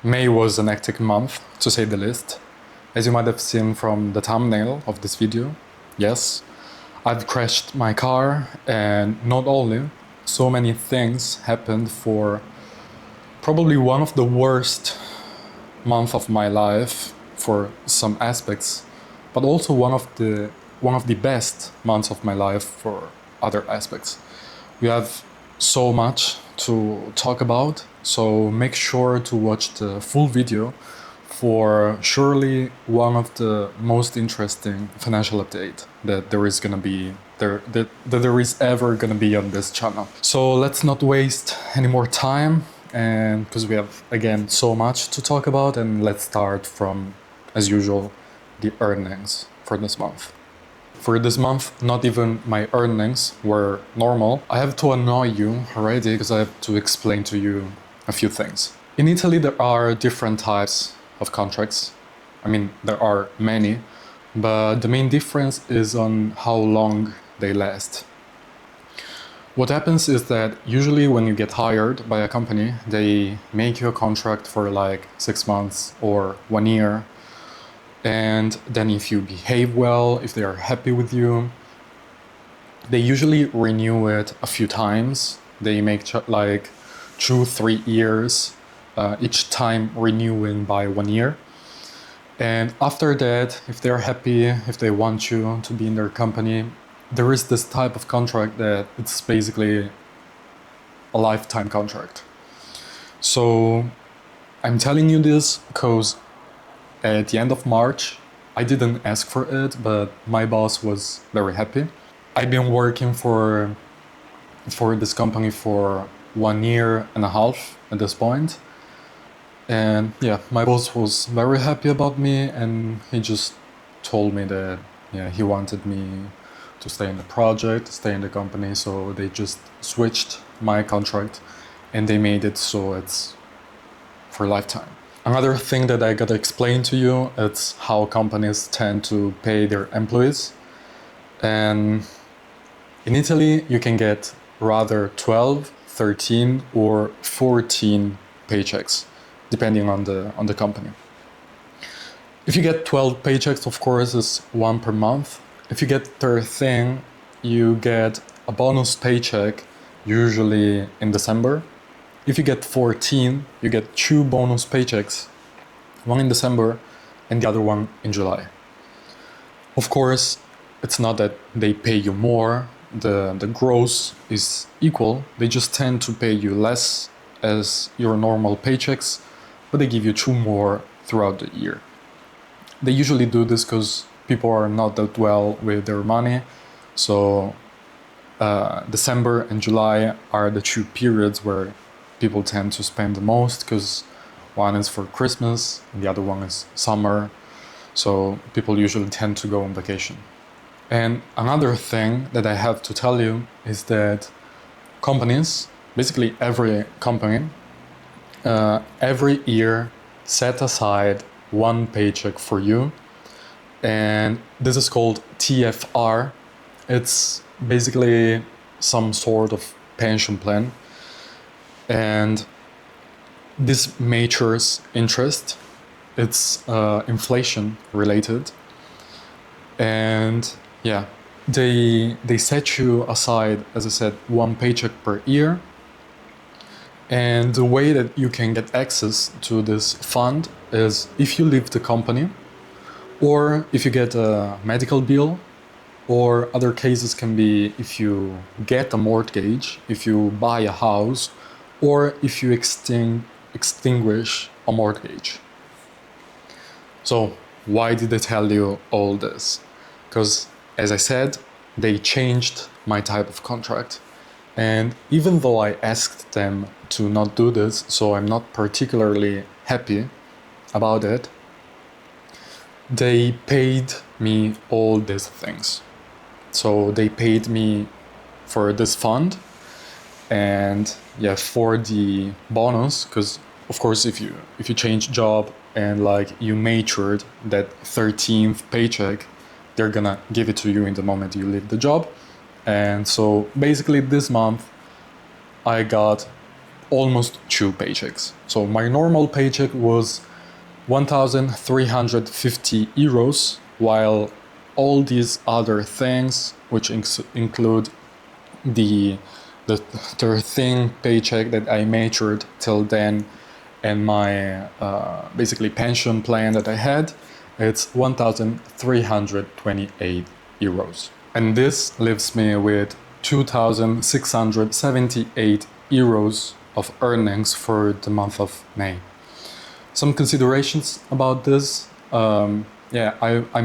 May was an hectic month, to say the least. As you might have seen from the thumbnail of this video, yes, I've crashed my car, and not only, so many things happened for probably one of the worst months of my life for some aspects, but also one of the best months of my life for other aspects. We have so much to talk about, so make sure to watch the full video for surely one of the most interesting financial update that there is there is ever gonna be on this channel. So let's not waste any more time, and because we have again so much to talk about, and let's start from, as usual, the earnings for this month. For this month, not even my earnings were normal. I have to annoy you already because I have to explain to you a few things. In Italy, there are different types of contracts. I mean, there are many, but the main difference is on how long they last. What happens is that usually when you get hired by a company, they make you a contract for like 6 months or 1 year. And then if you behave well, if they are happy with you, they usually renew it a few times. They make like 2-3 years, each time renewing by 1 year. And after that, if they're happy, if they want you to be in their company, there is this type of contract that it's basically a lifetime contract. So I'm telling you this because at the end of March, I didn't ask for it, but my boss was very happy. I've been working for this company for 1 year and a half at this point. And yeah, my boss was very happy about me, and he just told me that he wanted me to stay in the project, stay in the company, so they just switched my contract and they made it so it's for lifetime. Another thing that I gotta explain to you is how companies tend to pay their employees. And in Italy, you can get rather 12, 13 or 14 paychecks, depending on the company. If you get 12 paychecks, of course, it's one per month. If you get 13, you get a bonus paycheck, usually in December. If you get 14, you get 2 bonus paychecks, one in December and the other one in July. Of course, it's not that they pay you more, the gross is equal, they just tend to pay you less as your normal paychecks, but they give you 2 more throughout the year. They usually do this because people are not that well with their money, so December and July are the 2 periods where people tend to spend the most, because one is for Christmas and the other one is summer, so people usually tend to go on vacation. And another thing that I have to tell you is that companies, basically every company, every year set aside 1 paycheck for you, and this is called TFR. It's basically some sort of pension plan. And this matures interest, it's inflation related. And yeah, they set you aside, as I said, 1 paycheck per year. And the way that you can get access to this fund is if you leave the company, or if you get a medical bill, or other cases can be if you get a mortgage, if you buy a house, or if you extinguish a mortgage. So why did I tell you all this? Because, as I said, they changed my type of contract. And even though I asked them to not do this, so I'm not particularly happy about it, they paid me all these things. So they paid me for this fund, and yeah, for the bonus, because of course if you change job and like you matured that 13th paycheck, they're gonna give it to you in the moment you leave the job. And so basically this month I got almost 2 paychecks. So my normal paycheck was 1,350 euros, while all these other things, which include the 13 paycheck that I matured till then, and my basically pension plan that I had, it's 1,328 euros. And this leaves me with 2,678 euros of earnings for the month of May. Some considerations about this. I'm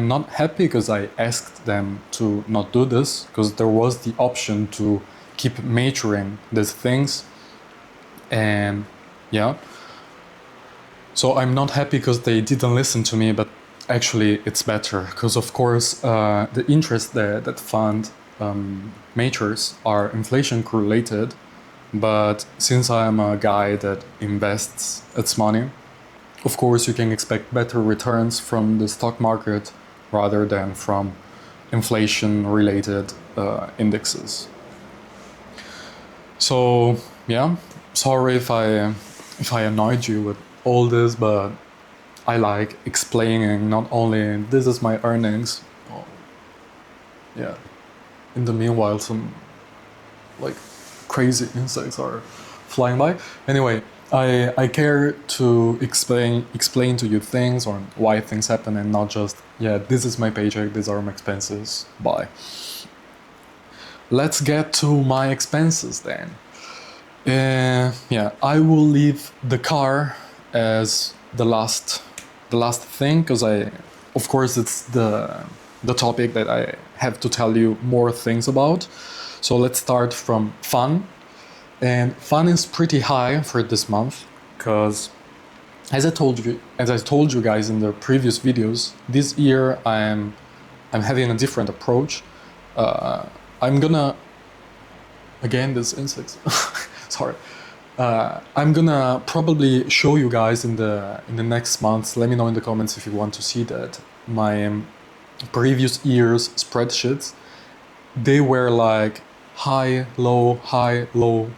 not happy because I asked them to not do this, because there was the option to keep maturing these things. And yeah, so I'm not happy because they didn't listen to me, but actually it's better because, of course, the interest that fund matures are inflation correlated. But since I'm a guy that invests its money, of course, you can expect better returns from the stock market rather than from inflation-related indexes. So yeah, sorry if I annoyed you with all this, but I like explaining not only this is my earnings. Yeah. In the meanwhile, some like crazy insects are flying by. Anyway, I care to explain to you things on why things happen, and not just, yeah, this is my paycheck, these are my expenses, bye. Let's get to my expenses then. I will leave the car as the last thing, because of course it's the topic that I have to tell you more things about. So let's start from fun. And fun is pretty high for this month because, as I told you guys in the previous videos, this year I'm having a different approach. I'm gonna, again, this insects. Sorry. I'm gonna probably show you guys in the next months. Let me know in the comments if you want to see that. My previous year's spreadsheets, they were like high, low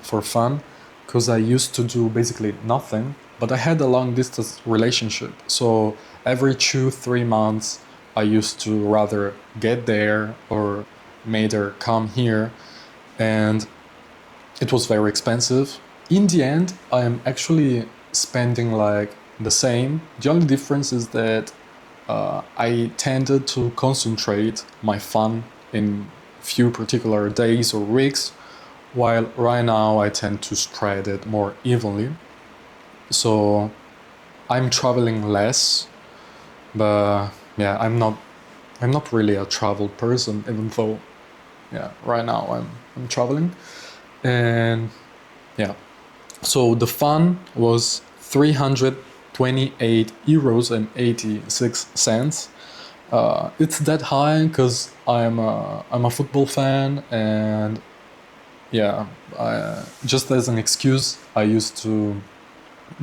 for fun, because I used to do basically nothing, but I had a long distance relationship. So every 2-3 months, I used to rather get there or made her come here, and it was very expensive. In the end, I am actually spending like the same. The only difference is that I tended to concentrate my fun in few particular days or weeks, while right now I tend to spread it more evenly. So I'm traveling less, but yeah, I'm not really a travel person, even though right now I'm traveling. And yeah, so the fun was 328 euros and 86 cents. It's that high because I'm a football fan, and yeah, just as an excuse, I used to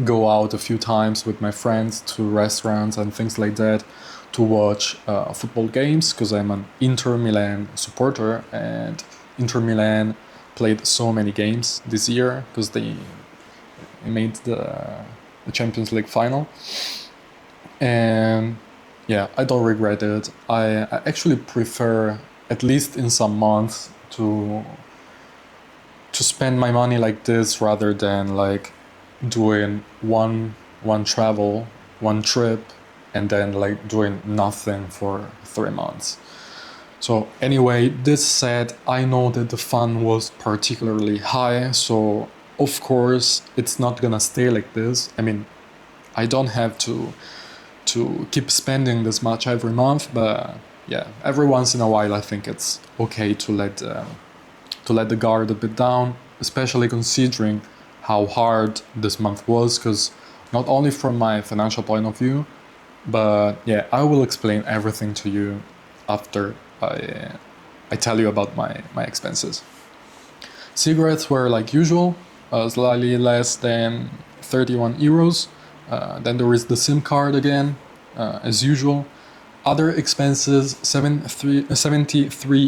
go out a few times with my friends to restaurants and things like that to watch football games, because I'm an Inter Milan supporter, and Inter Milan played so many games this year because they made the Champions League final. And yeah, I don't regret it. I actually prefer, at least in some months, to spend my money like this rather than like doing one travel, one trip, and then like doing nothing for 3 months. So anyway, this said, I know that the fun was particularly high, so of course it's not gonna stay like this. I mean, I don't have to keep spending this much every month, but yeah, every once in a while I think it's okay to let the guard a bit down, especially considering how hard this month was, because not only from my financial point of view, but yeah, I will explain everything to you after I tell you about my expenses. Cigarettes were like usual, slightly less than 31 euros. Then there is the SIM card again, as usual. Other expenses, 73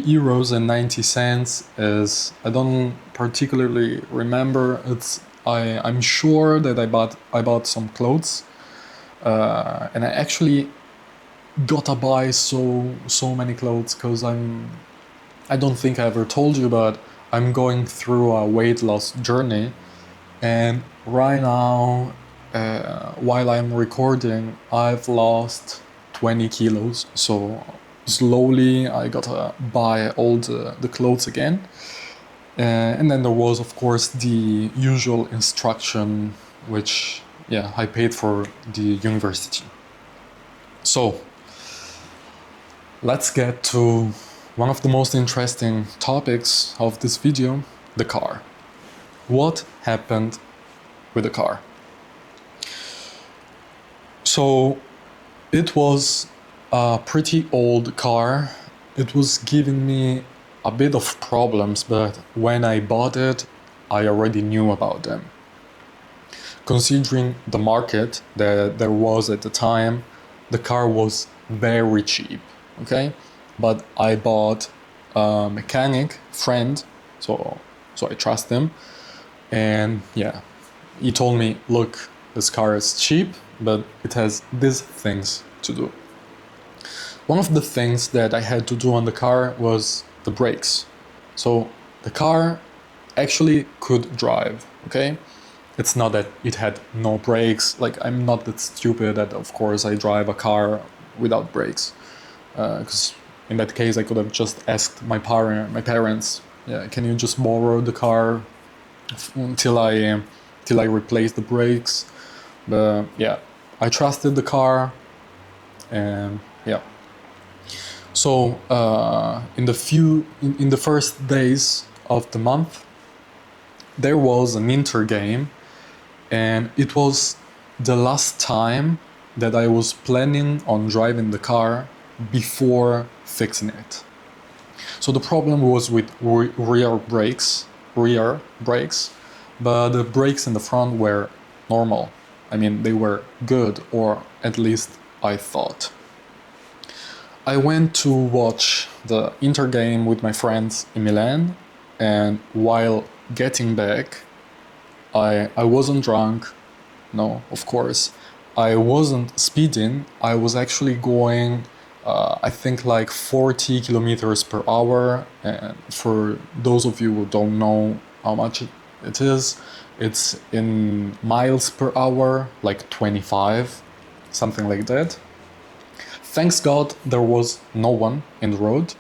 euros and 90 cents, is, I don't particularly remember, it's I'm sure that I bought some clothes, and I actually gotta buy so many clothes because I don't think I ever told you, but I'm going through a weight loss journey, and right now, while I'm recording, I've lost 20 kilos. So slowly I gotta buy all the clothes again. And then there was, of course, the usual instruction, which, yeah, I paid for the university. So let's get to one of the most interesting topics of this video, the car. What happened with the car? So it was a pretty old car. It was giving me a bit of problems, but when I bought it, I already knew about them. Considering the market that there was at the time, the car was very cheap, okay? But I bought a mechanic friend, so I trust him. And yeah, he told me, look, this car is cheap, but it has these things to do. One of the things that I had to do on the car was the brakes. So the car actually could drive, okay? It's not that it had no brakes. Like, I'm not that stupid that, of course, I drive a car without brakes. Because in that case, I could have just asked my parents, yeah, can you just borrow the car until I replace the brakes? But yeah, I trusted the car, and yeah. So in the first days of the month, there was an inter game, and it was the last time that I was planning on driving the car before fixing it. So the problem was with rear brakes, but the brakes in the front were normal. I mean, they were good, or at least I thought. I went to watch the Inter game with my friends in Milan, and while getting back, I wasn't drunk, no, of course. I wasn't speeding, I was actually going, I think, like 40 kilometers per hour. And for those of you who don't know how much it is, it's in miles per hour, like 25, something like that. Thanks God there was no one in the road.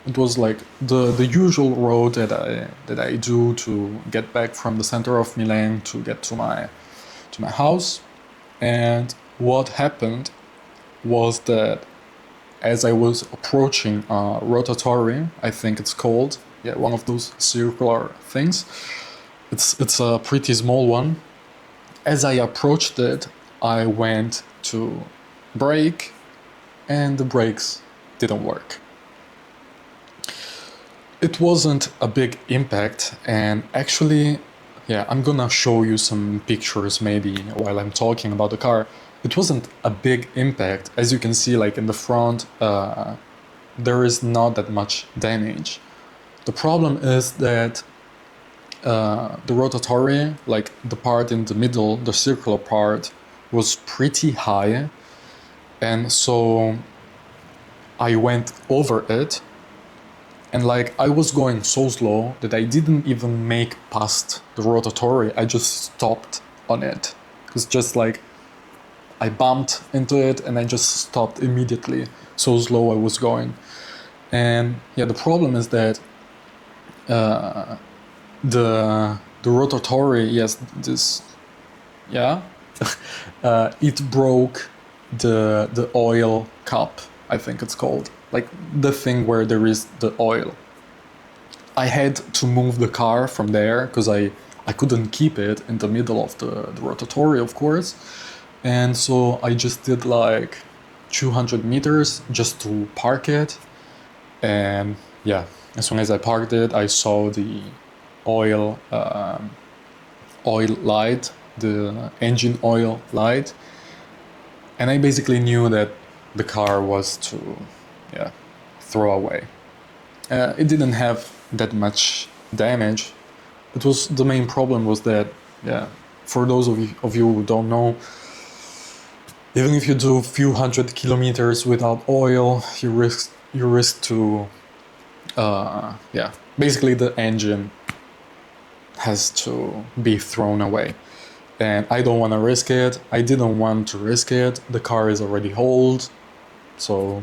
It was like the usual road that I do to get back from the center of Milan to get to my house. And what happened was that as I was approaching rotatory, I think it's called, yeah, one of those circular things. It's a pretty small one. As I approached it, I went to brake, and the brakes didn't work. It wasn't a big impact, and actually, yeah, I'm gonna show you some pictures maybe while I'm talking about the car. It wasn't a big impact. As you can see, like in the front, there is not that much damage. The problem is that the rotatory, like the part in the middle, the circular part, was pretty high, and so I went over it, and like I was going so slow that I didn't even make past the rotatory. I just stopped on it. It's just like I bumped into it and I just stopped immediately. So slow I was going. And yeah, the problem is that the rotatory, yes, this, yeah, it broke the oil cup, I think it's called, like the thing where there is the oil. I had to move the car from there because I couldn't keep it in the middle of the rotatory, of course. And so I just did like 200 meters just to park it. And yeah, as soon as I parked it, I saw the oil light, the engine oil light. And I basically knew that the car was to, yeah, throw away. It didn't have that much damage. The main problem was that yeah, for those of you who don't know, even if you do a few hundred kilometers without oil, you risk to basically the engine has to be thrown away. And I don't want to risk it. I didn't want to risk it. The car is already old. So,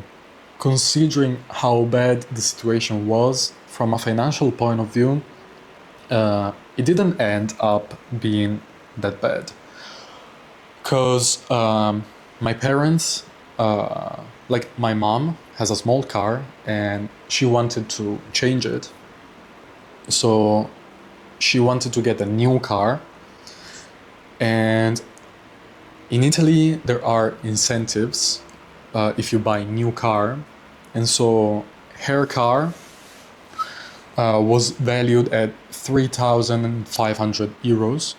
considering how bad the situation was from a financial point of view, it didn't end up being that bad. Because my parents, like my mom, has a small car and she wanted to change it. So she wanted to get a new car. And in Italy, there are incentives if you buy a new car. And so her car was valued at 3,500 euros.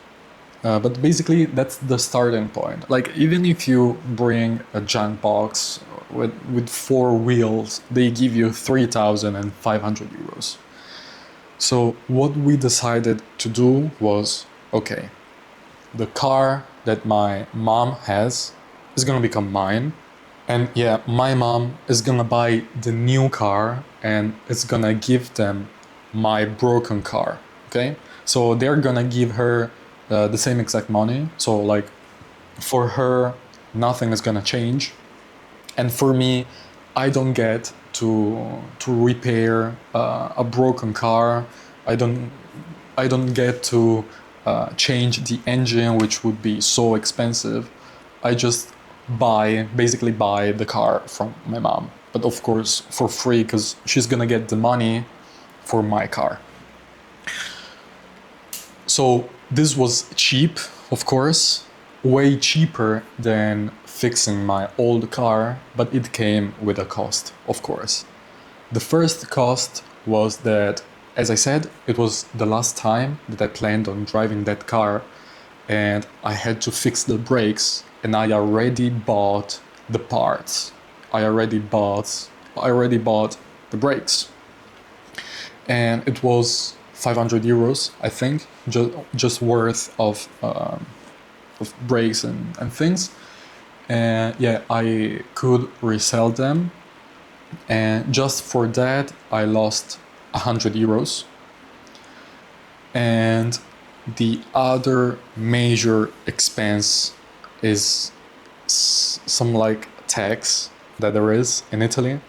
But basically, that's the starting point. Like, even if you bring a junk box with 4 wheels, they give you 3,500 euros. So, what we decided to do was, okay, the car that my mom has is gonna become mine. And yeah, my mom is gonna buy the new car and it's gonna give them my broken car. Okay? So they're gonna give her the same exact money. So, like, for her, nothing is gonna change. And for me, I don't get to repair a broken car. I don't get to change the engine, which would be so expensive. I just basically buy the car from my mom, but of course for free because she's gonna get the money for my car. So this was cheap, of course, way cheaper than fixing my old car, but it came with a cost, of course. The first cost was that, as I said, it was the last time that I planned on driving that car, and I had to fix the brakes, and I already bought the parts. I already bought the brakes. And it was 500 euros, I think, just worth of brakes and things. And yeah, I could resell them. And just for that, I lost 100 euros. And the other major expense is some like tax that there is in Italy.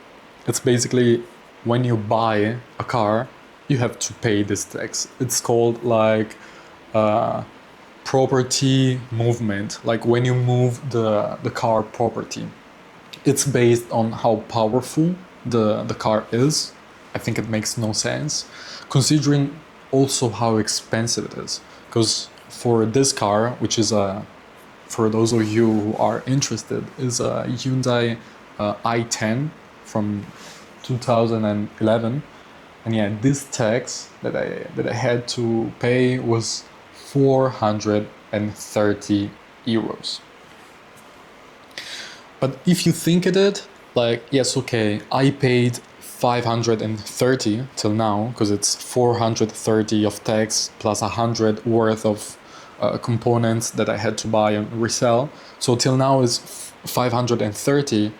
It's basically when you buy a car, you have to pay this tax. It's called like property movement, like when you move the car property. It's based on how powerful the car is. I think it makes no sense, considering also how expensive it is. Because for this car, which is for those of you who are interested, is a Hyundai i10 from 2011. And yeah, this tax that I had to pay was 430 euros. But if you think at it, like, yes, okay, I paid 530 till now, because it's 430 of tax plus 100 worth of components that I had to buy and resell. So till now is 530,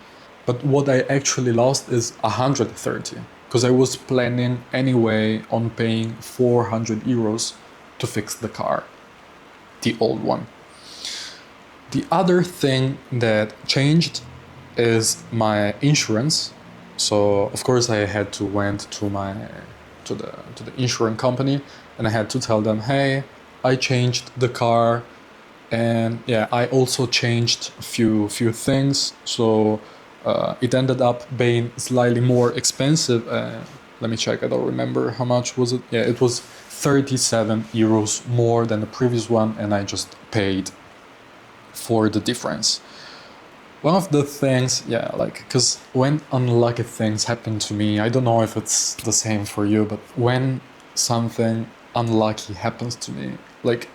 but what I actually lost is 130, because I was planning anyway on paying 400 euros to fix the car, the old one. The other thing that changed is my insurance. So of course I had to went to the insurance company and I had to tell them, hey, I changed the car, and yeah, I also changed a few things. So it ended up being slightly more expensive. Let me check. I don't remember how much was it. Yeah, it was 37 euros more than the previous one, and I just paid for the difference. One of the things, yeah, like, because when unlucky things happen to me, I don't know if it's the same for you, but when something unlucky happens to me, like,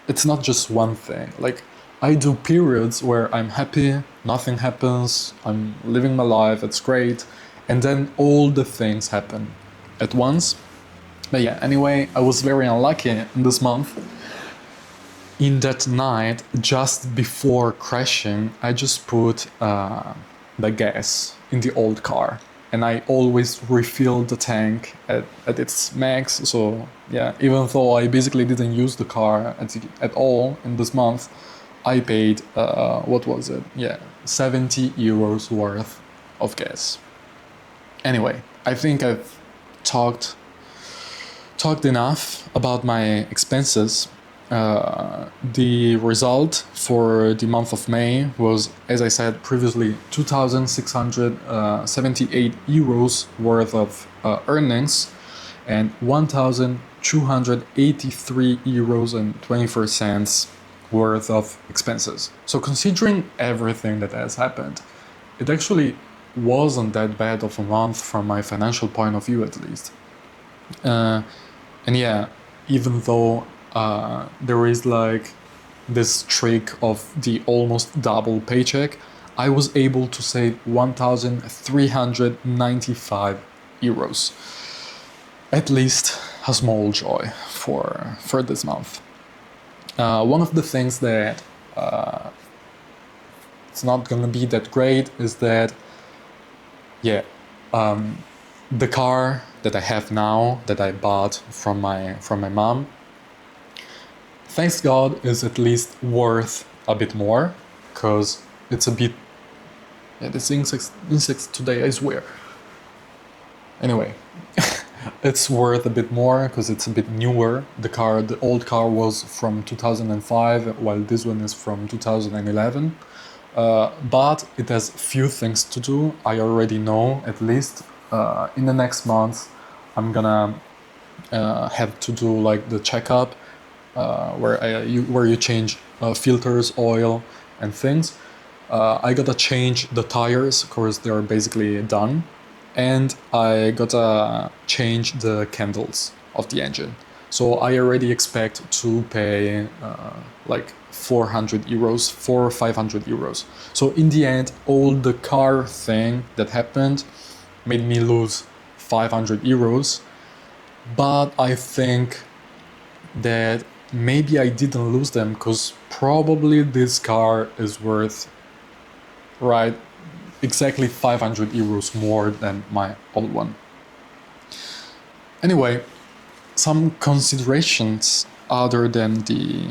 it's not just one thing. Like, I do periods where I'm happy, nothing happens, I'm living my life, it's great, and then all the things happen at once. But yeah, anyway, I was very unlucky in this month. in that night, just before crashing, I just put the gas in the old car, and I always refill the tank at its max. So yeah, even though I basically didn't use the car at all in this month, I paid what was it? Yeah, 70 euros worth of gas. Anyway, I think I've talked enough about my expenses. The result for the month of May was, as I said previously, 2,678 euros worth of earnings and 1,283 euros and 24 cents worth of expenses. So considering everything that has happened, it actually wasn't that bad of a month from my financial point of view, at least. And yeah, even though there is like this trick of the almost double paycheck, I was able to save 1,395 euros. At least a small joy for this month. One of the things that it's not gonna be that great is that, yeah, the car that I have now, that I bought from my mom, thanks God, is at least worth a bit more, because it's a bit... Yeah, this insects today, I swear. Anyway, it's worth a bit more because it's a bit newer. The old car was from 2005, while this one is from 2011. But it has few things to do. I already know, at least in the next month, I'm gonna have to do like the checkup, where you change filters, oil, and things. I gotta change the tires because they're basically done, and I gotta change the candles of the engine. So I already expect to pay like 400 euros, 400 or 500 euros. So in the end, all the car thing that happened made me lose 500 euros. But I think that maybe I didn't lose them because probably this car is worth, right, exactly 500 euros more than my old one. Anyway, some considerations other than the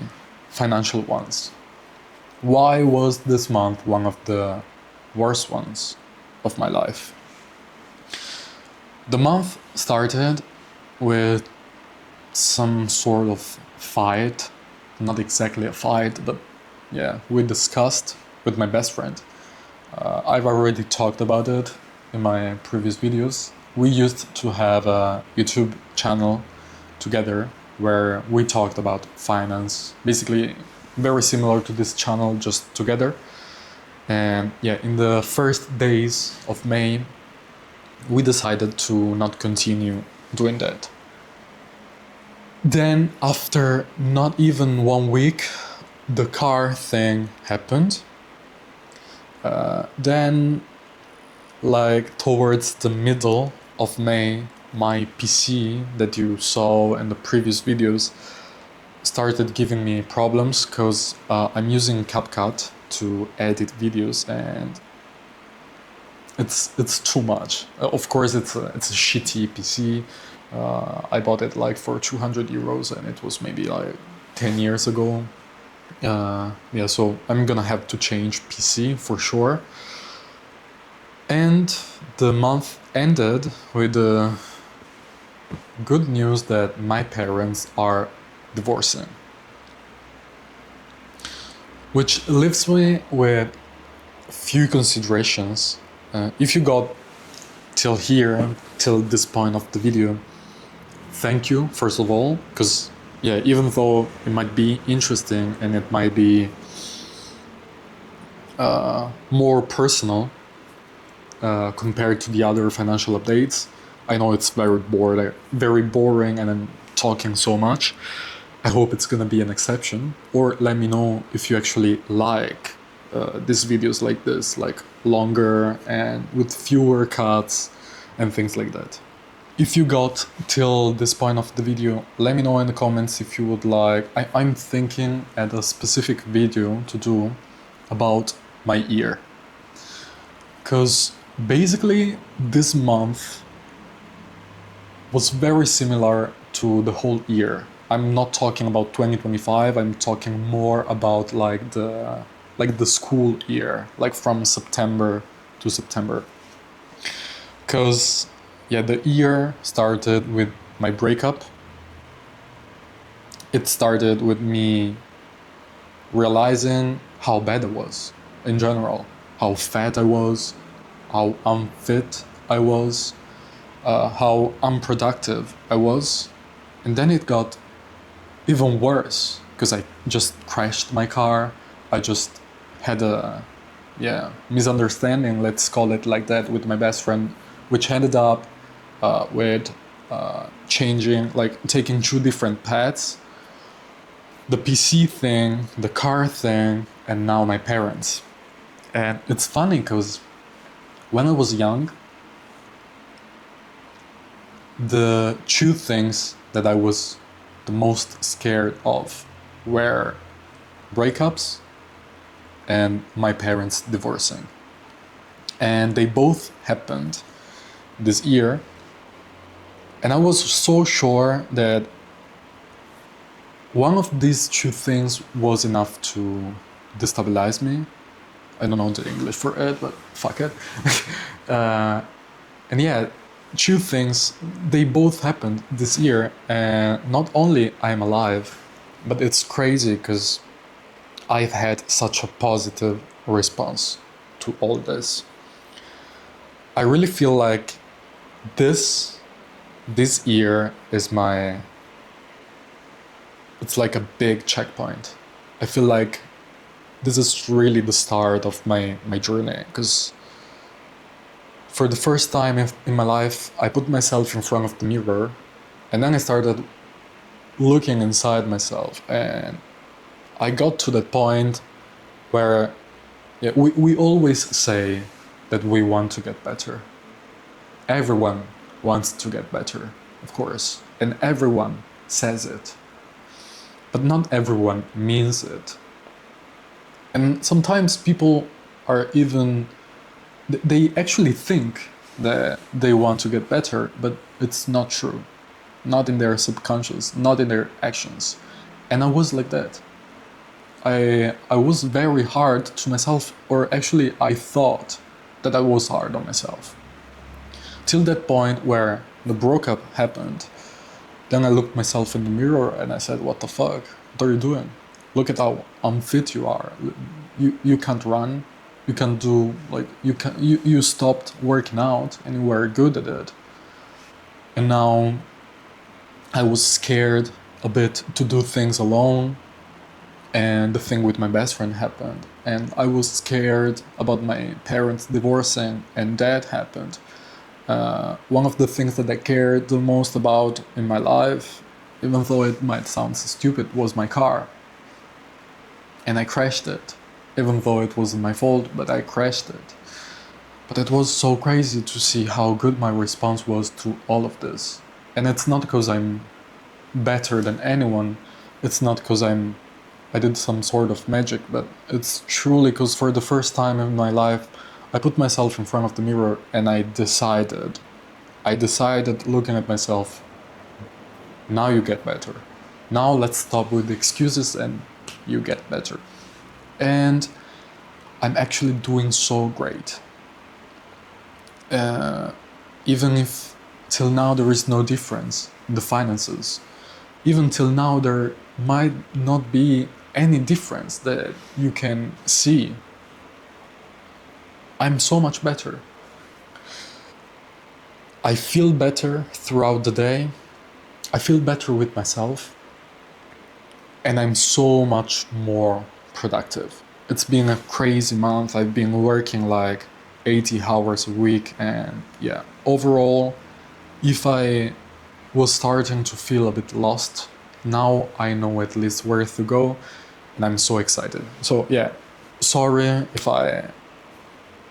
financial ones. Why was this month one of the worst ones of my life? The month started with some sort of fight, not exactly a fight, but yeah, we discussed with my best friend. I've already talked about it in my previous videos. We used to have a YouTube channel together where we talked about finance, basically very similar to this channel, just together. And yeah, in the first days of May, we decided to not continue doing that. Then after not even 1 week, the car thing happened. Then, like towards the middle of May, my PC that you saw in the previous videos started giving me problems because I'm using CapCut to edit videos, and it's too much. Of course, it's a shitty PC. I bought it like for 200 euros, and it was maybe like 10 years ago. Yeah, so I'm gonna have to change PC for sure. And the month ended with the good news that my parents are divorcing, which leaves me with few considerations. If you got till here, till this point of the video, thank you, first of all, because yeah, even though it might be interesting and it might be more personal compared to the other financial updates, I know it's very boring and I'm talking so much. I hope it's gonna be an exception, or let me know if you actually like these videos like this, like longer and with fewer cuts and things like that. If you got till this point of the video, let me know in the comments if you would like. I'm thinking at a specific video to do about my year. Because basically this month was very similar to the whole year. I'm not talking about 2025, I'm talking more about like the school year, like from September to September. Because yeah, the year started with my breakup. It started with me realizing how bad I was in general, how fat I was, how unfit I was, how unproductive I was. And then it got even worse because I just crashed my car. I just had a misunderstanding, let's call it like that, with my best friend, which ended up with changing, like taking two different paths. The PC thing, the car thing, and now my parents. And it's funny because when I was young, the two things that I was the most scared of were breakups and my parents divorcing. And they both happened this year. And I was so sure that one of these two things was enough to destabilize me. I don't know the English for it, but fuck it. And yeah, two things, they both happened this year. And not only I'm alive, but it's crazy because I've had such a positive response to all this. I really feel like this year is it's like a big checkpoint. I feel like this is really the start of my journey, because for the first time in my life, I put myself in front of the mirror and then I started looking inside myself, and I got to that point where we always say that we want to get better. Everyone wants to get better, of course, and everyone says it. But not everyone means it. And sometimes people are they actually think that they want to get better, but it's not true. Not in their subconscious, not in their actions. And I was like that. I was very hard to myself, or actually I thought that I was hard on myself. Till that point where the breakup happened, then I looked myself in the mirror and I said, what the fuck? What are you doing? Look at how unfit you are. You can't run. You can't do, like, you stopped working out and you were good at it. And now I was scared a bit to do things alone. And the thing with my best friend happened. And I was scared about my parents divorcing, and that happened. One of the things that I cared the most about in my life, even though it might sound stupid, was my car. And I crashed it, even though it wasn't my fault, but I crashed it. But it was so crazy to see how good my response was to all of this. And it's not because I'm better than anyone, it's not because I did some sort of magic, but it's truly because for the first time in my life, I put myself in front of the mirror and I decided looking at myself, now you get better. Now let's stop with the excuses and you get better. And I'm actually doing so great. Even if till now there is no difference in the finances, even till now there might not be any difference that you can see, I'm so much better. I feel better throughout the day. I feel better with myself. And I'm so much more productive. It's been a crazy month. I've been working like 80 hours a week. And yeah, overall, if I was starting to feel a bit lost, now I know at least where to go. And I'm so excited. So yeah, sorry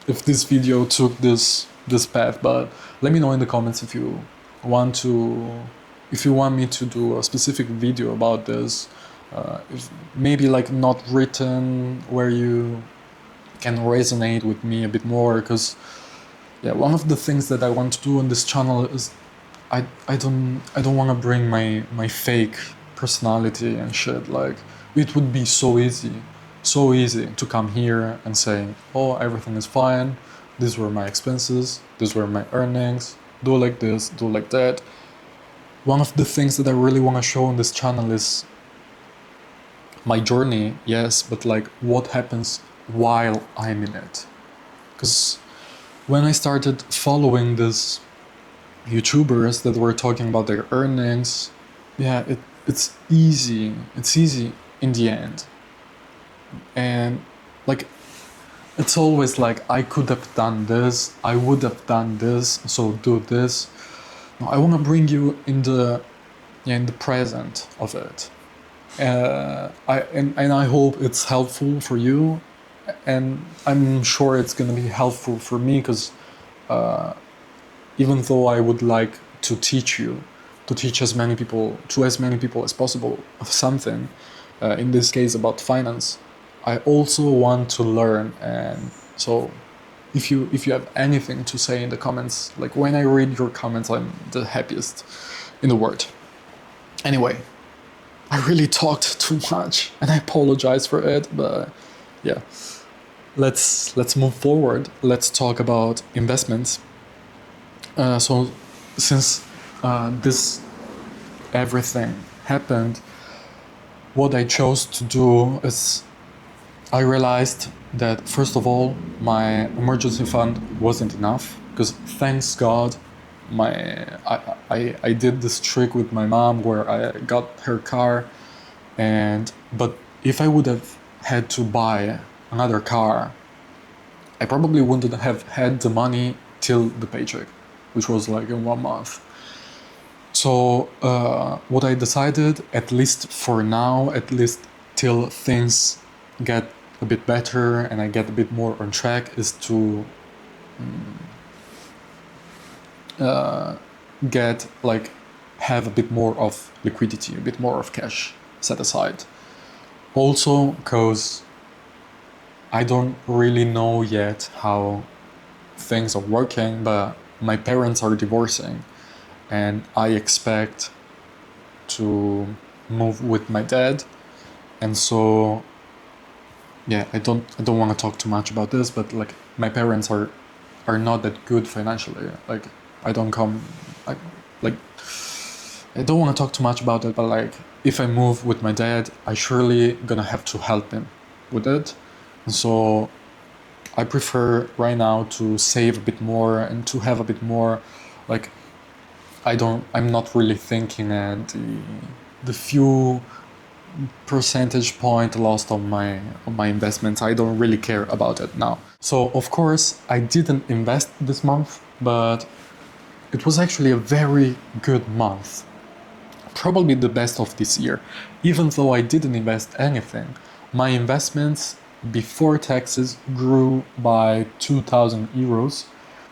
if this video took this path, but let me know in the comments if you if you want me to do a specific video about this, if maybe like not written, where you can resonate with me a bit more, because yeah, one of the things that I want to do on this channel is I don't want to bring my fake personality and shit. Like, it would be so easy to come here and say, oh, everything is fine, these were my expenses, these were my earnings, do like this, do like that. One of the things that I really want to show on this channel is my journey, yes, but like what happens while I'm in it. Because when I started following these YouTubers that were talking about their earnings, yeah, it's easy in the end. And like, it's always like, I could have done this, I would have done this, so do this. No, I want to bring you in the present of it. I hope it's helpful for you, and I'm sure it's gonna be helpful for me, because even though I would like to teach as many people as possible something, in this case about finance, I also want to learn. And so if you have anything to say in the comments, like when I read your comments, I'm the happiest in the world. Anyway, I really talked too much and I apologize for it, but yeah, let's move forward. Let's talk about investments. So since this everything happened, what I chose to do is, I realized that first of all, my emergency fund wasn't enough, because thanks God, I did this trick with my mom where I got her car, but if I would have had to buy another car, I probably wouldn't have had the money till the paycheck, which was like in 1 month. So what I decided, at least for now, at least till things get a bit better and I get a bit more on track, is to have a bit more of liquidity, a bit more of cash set aside. Also, because I don't really know yet how things are working, but my parents are divorcing and I expect to move with my dad. And so yeah, I don't want to talk too much about this, but like, my parents are not that good financially. Like, I don't want to talk too much about it, but like, if I move with my dad, I surely gonna have to help him with it. And so I prefer right now to save a bit more and to have a bit more, like, I'm not really thinking at the few percentage point lost on my investments. I don't really care about it now. So of course I didn't invest this month, but it was actually a very good month. Probably the best of this year. Even though I didn't invest anything, my investments before taxes grew by 2,000 euros.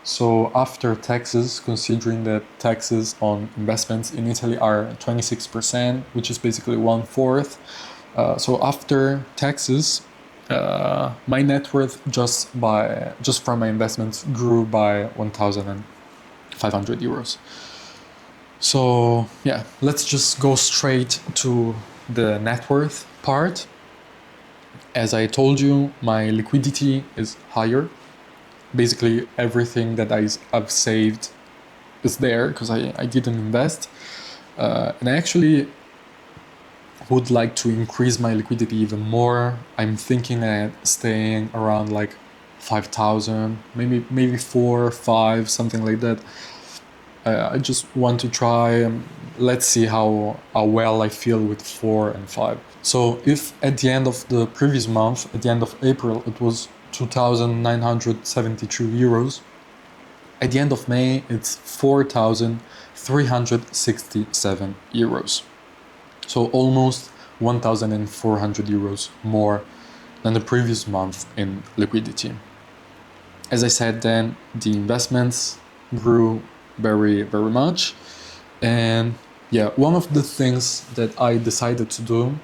So after taxes, considering that taxes on investments in Italy are 26%, which is basically 1/4. So after taxes, my net worth just from my investments grew by 1,500 euros. So yeah, let's just go straight to the net worth part. As I told you, my liquidity is higher. Basically everything that I've saved is there because I didn't invest. And I actually would like to increase my liquidity even more. I'm thinking at staying around like 5,000, maybe 4, 5, something like that. I just want to try. Let's see how well I feel with 4 and 5. So if at the end of the previous month, at the end of April, it was 2,972 euros, at the end of May, it's 4,367 euros. So almost 1,400 euros more than the previous month in liquidity. As I said then, the investments grew very, very much. And yeah, one of the things that I decided to do,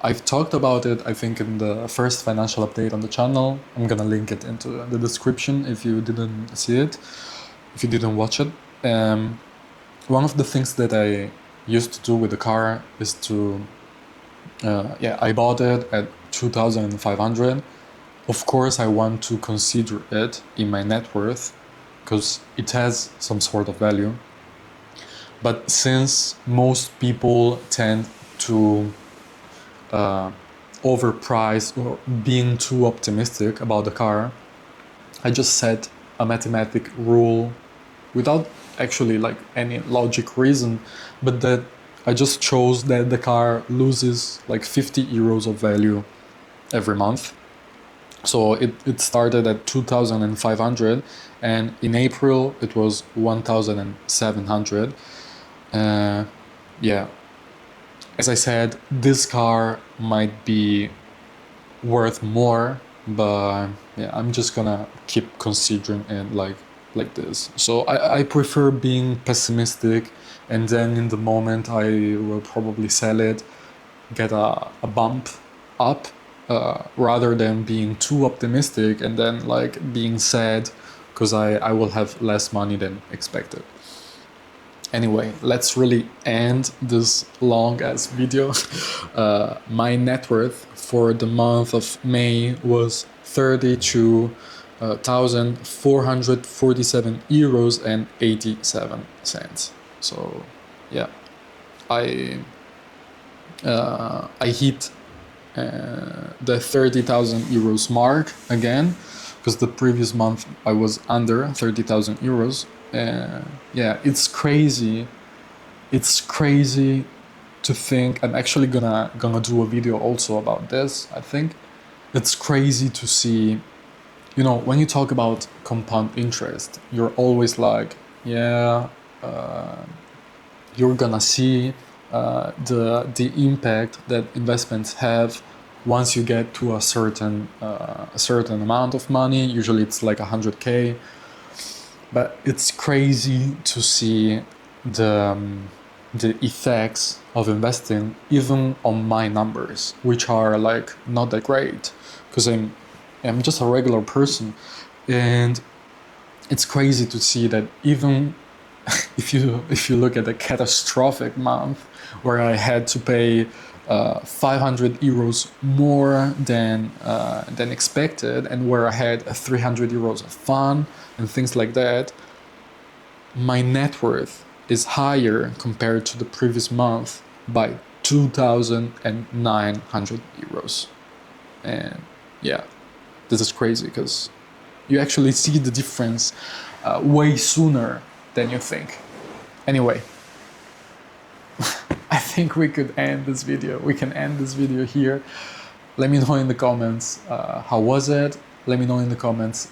I've talked about it, I think, in the first financial update on the channel. I'm gonna link it into the description if you didn't see it, if you didn't watch it. One of the things that I used to do with the car is to, I bought it at 2,500. Of course, I want to consider it in my net worth because it has some sort of value. But since most people tend to overprice or being too optimistic about the car, I just set a mathematic rule without actually like any logic reason, but that I just chose that the car loses like 50 euros of value every month. So it started at 2,500 and in April it was 1,700. Yeah, as I said, this car might be worth more, but yeah, I'm just gonna keep considering it like this. So I prefer being pessimistic, and then in the moment I will probably sell it, get a bump up, rather than being too optimistic and then like being sad because I will have less money than expected. Anyway, let's really end this long ass video. My net worth for the month of May was 32,447 euros and 87 cents. So yeah, I hit the 30,000 euros mark again, because the previous month I was under 30,000 euros. Yeah, it's crazy. It's crazy to think. I'm actually gonna do a video also about this. I think it's crazy to see. You know, when you talk about compound interest, you're always like, yeah, you're gonna see the impact that investments have once you get to a certain amount of money. Usually it's like 100k, but it's crazy to see the effects of investing even on my numbers, which are like not that great because I'm just a regular person. And it's crazy to see that even if you look at a catastrophic month where I had to pay 500 euros more than expected, and where I had 300 euros of fun and things like that, my net worth is higher compared to the previous month by 2,900 euros. And yeah, this is crazy because you actually see the difference way sooner than you think. Anyway, I think we could end this video. We can end this video here. Let me know in the comments how was it. Let me know in the comments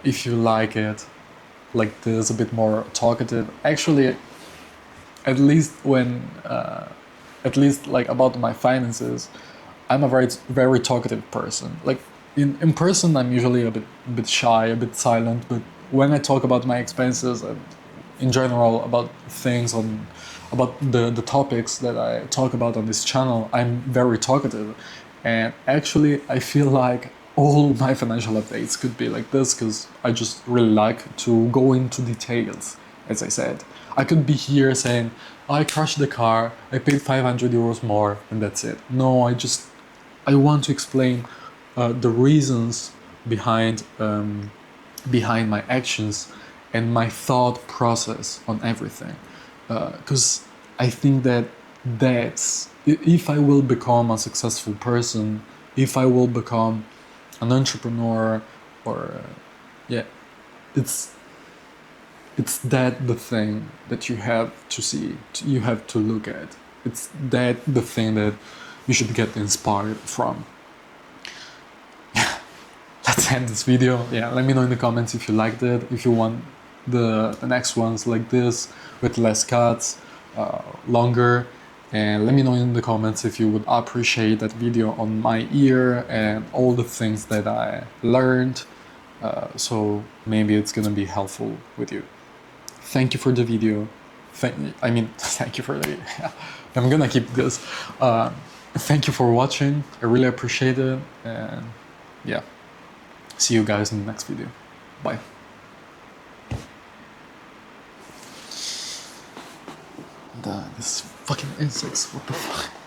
if you like it like this, a bit more talkative. Actually, at least like about my finances, I'm a very talkative person. Like in person, I'm usually a bit shy, a bit silent. But when I talk about my expenses and in general about things about the topics that I talk about on this channel, I'm very talkative. And actually, I feel like all my financial updates could be like this because I just really like to go into details. As I said, I could be here saying, I crashed the car, I paid 500 euros more, and that's it. No, I want to explain the reasons behind my actions and my thought process on everything. Because I think that's if I will become a successful person, if I will become an entrepreneur, or it's that the thing that you have to see, you have to look at. It's that the thing that you should get inspired from. Let's end this video. Yeah, let me know in the comments if you liked it, if you want the next ones like this with less cuts, longer. And let me know in the comments if you would appreciate that video on my ear and all the things that I learned, so maybe it's gonna be helpful with you. Thank you for the video. thank you for the. I'm gonna keep this. Thank you for watching. I really appreciate it, and yeah, see you guys in the next video. Bye. This fucking insects. What the fuck?